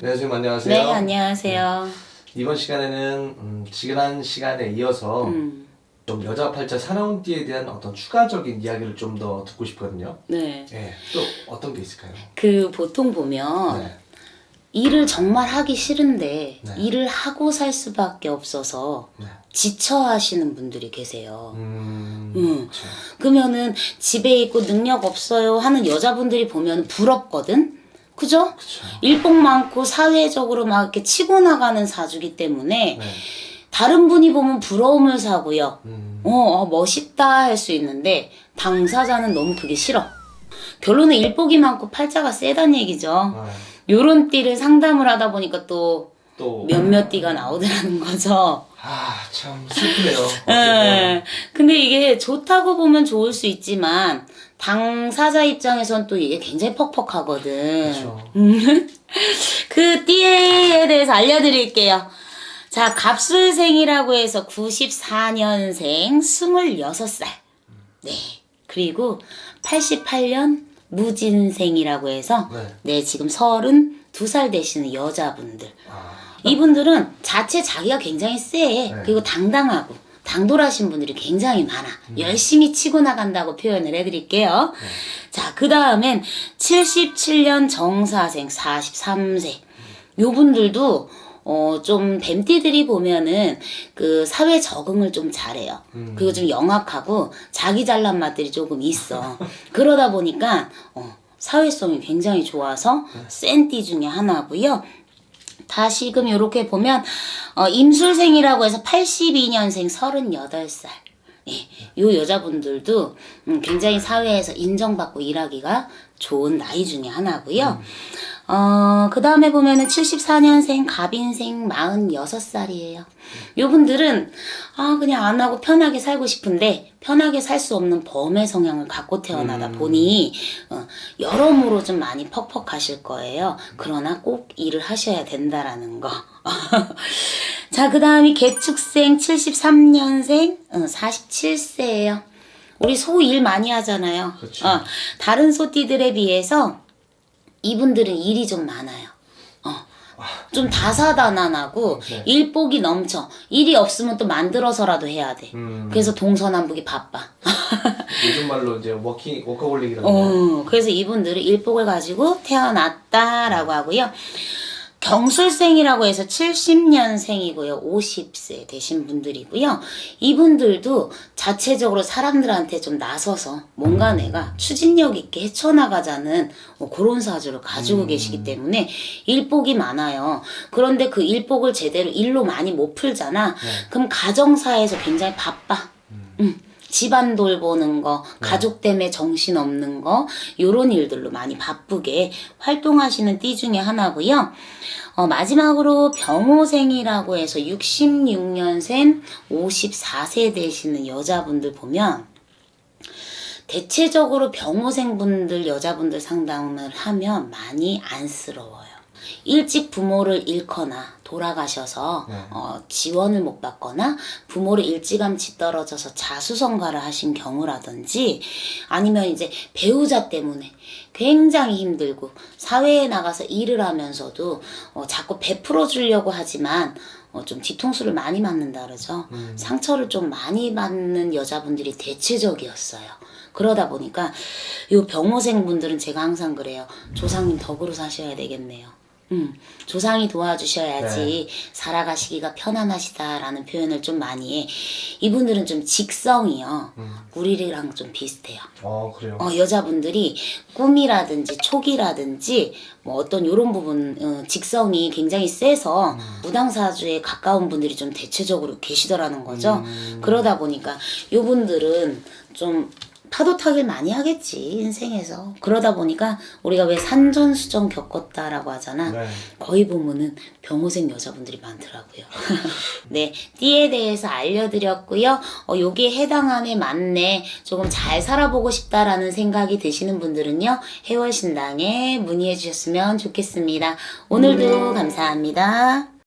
네, 선생님 안녕하세요. 네, 안녕하세요. 이번 시간에는 지난 시간에 이어서 좀 여자 팔자 사나운띠에 대한 어떤 추가적인 이야기를 좀 더 듣고 싶거든요. 네. 네, 또 어떤 게 있을까요? 보통 보면 네. 일을 정말 하기 싫은데 네. 일을 하고 살 수밖에 없어서 네. 지쳐 하시는 분들이 계세요. 그렇죠. 그러면은 집에 있고 능력 없어요 하는 여자분들이 보면 부럽거든? 그죠? 그쵸. 일복 많고 사회적으로 막 이렇게 치고 나가는 사주기 때문에 네. 다른 분이 보면 부러움을 사고요. 음. 멋있다 할 수 있는데 당사자는 너무 그게 싫어. 결론은 일복이 많고 팔자가 세단 얘기죠. 요런 띠를 상담을 하다 보니까 또 몇몇 띠가 나오더라는 거죠. 참 슬프네요. 예. 근데 이게 좋다고 보면 좋을 수 있지만 당사자 입장에선 또 이게 굉장히 퍽퍽하거든. 그렇죠. 그 띠에 대해서 알려드릴게요. 자, 갑술생이라고 해서 94년생 26살. 네. 그리고 88년 무진생이라고 해서 네, 지금 32살 되시는 여자분들. 이분들은 자체 자기가 굉장히 세. 그리고 당당하고 당돌하신 분들이 굉장히 많아. 열심히 치고 나간다고 표현을 해드릴게요. 자, 그 다음엔 77년 정사생 43세. 요 분들도 좀 뱀띠들이 보면은 그 사회 적응을 좀 잘해요. 그리고 좀 영악하고 자기 잘난 맛들이 조금 있어. 그러다 보니까 사회성이 굉장히 좋아서 센 띠 중에 하나고요. 다시금 이렇게 보면 임술생이라고 해서 82년생 38살. 예, 요 여자분들도 굉장히 사회에서 인정받고 일하기가 좋은 나이 중에 하나고요. 그 다음에 보면은 74년생 갑인생 46살이에요. 요 분들은 그냥 안 하고 편하게 살고 싶은데 편하게 살 수 없는 범의 성향을 갖고 태어나다 보니 여러모로 좀 많이 퍽퍽하실 거예요. 그러나 꼭 일을 하셔야 된다라는 거. 자, 그 다음이 개축생 73년생 47세예요. 우리 소 일 많이 하잖아요. 그렇죠. 다른 소띠들에 비해서 이분들은 일이 좀 많아요. 좀 다사다난하고 네. 일복이 넘쳐. 일이 없으면 또 만들어서라도 해야 돼. 그래서 동서남북이 바빠. 요즘 말로 이제 워커홀릭이라고. 그래서 이분들은 일복을 가지고 태어났다라고 하고요. 경술생이라고 해서 70년생이고요. 50세 되신 분들이고요. 이분들도 자체적으로 사람들한테 좀 나서서 뭔가 내가 추진력 있게 헤쳐나가자는 그런 사주를 가지고 계시기 때문에 일복이 많아요. 그런데 그 일복을 제대로 일로 많이 못 풀잖아. 그럼 가정사에서 굉장히 바빠. 집안 돌보는 거, 가족 때문에 정신 없는 거, 요런 일들로 많이 바쁘게 활동하시는 띠 중에 하나고요. 마지막으로 병호생이라고 해서 66년생 54세 되시는 여자분들 보면 대체적으로 병호생 분들, 여자분들 상담을 하면 많이 안쓰러워요. 일찍 부모를 잃거나 돌아가셔서 지원을 못 받거나 부모를 일찌감치 떨어져서 자수성가를 하신 경우라든지 아니면 이제 배우자 때문에 굉장히 힘들고 사회에 나가서 일을 하면서도 자꾸 베풀어 주려고 하지만 좀 뒤통수를 많이 맞는다 그러죠. 상처를 좀 많이 받는 여자분들이 대체적이었어요. 그러다 보니까 요 병호생 분들은 제가 항상 그래요. 조상님 덕으로 사셔야 되겠네요. 조상이 도와주셔야지 살아가시기가 편안하시다라는 표현을 좀 많이 해. 이분들은 좀 직성이요. 우리랑 좀 비슷해요. 그래요? 여자분들이 꿈이라든지 촉이라든지 뭐 어떤 요런 부분 직성이 굉장히 세서 무당사주에 가까운 분들이 좀 대체적으로 계시더라는 거죠. 그러다 보니까 요분들은 좀 파도 타길 많이 하겠지 인생에서. 그러다 보니까 우리가 왜 산전수전 겪었다라고 하잖아. 거의 보면은 병호생 여자분들이 많더라고요. 네, 띠에 대해서 알려드렸고요. 여기에 해당하네 맞네 조금 잘 살아보고 싶다라는 생각이 드시는 분들은요 해월신당에 문의해 주셨으면 좋겠습니다. 오늘도 감사합니다.